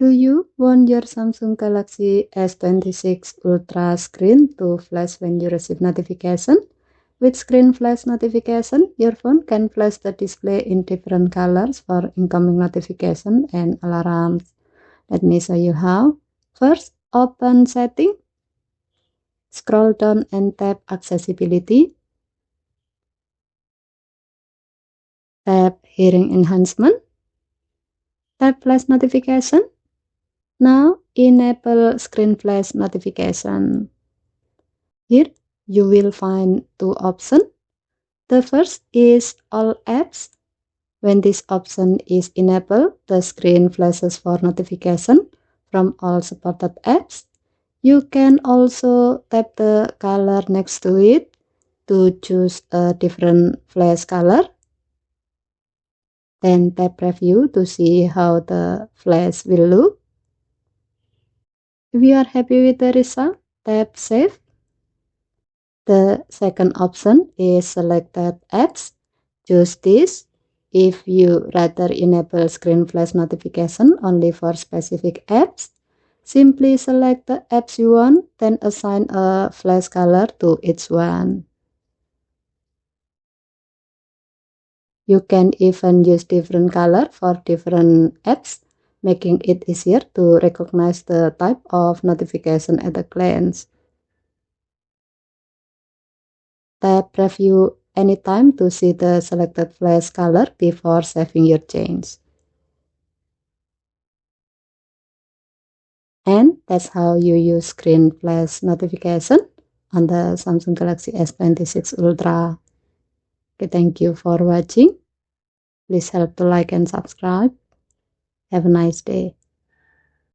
Do you want your Samsung Galaxy S26 Ultra screen to flash when you receive notification? With screen flash notification, your phone can flash the display in different colors for incoming notification and alarms. Let me show you how. First, open Setting, scroll down and tap Accessibility. Tap Hearing Enhancement. Tap Flash Notification. Now, enable screen flash notification. Here, you will find two options. The first is All Apps. When this option is enabled, the screen flashes for notification from all supported apps. You can also tap the color next to it to choose a different flash color. Then tap Preview to see how the flash will look. If you are happy with the result, tap Save. The second option is Selected Apps. Choose this. If you rather enable screen flash notification only for specific apps, simply select the apps you want, then assign a flash color to each one. You can even use different color for different apps, making it easier to recognize the type of notification at a glance. Tap Preview anytime to see the selected flash color before saving your change. And that's how you use screen flash notification on the Samsung Galaxy S26 Ultra. Okay, thank you for watching. Please help to like and subscribe. Have a nice day.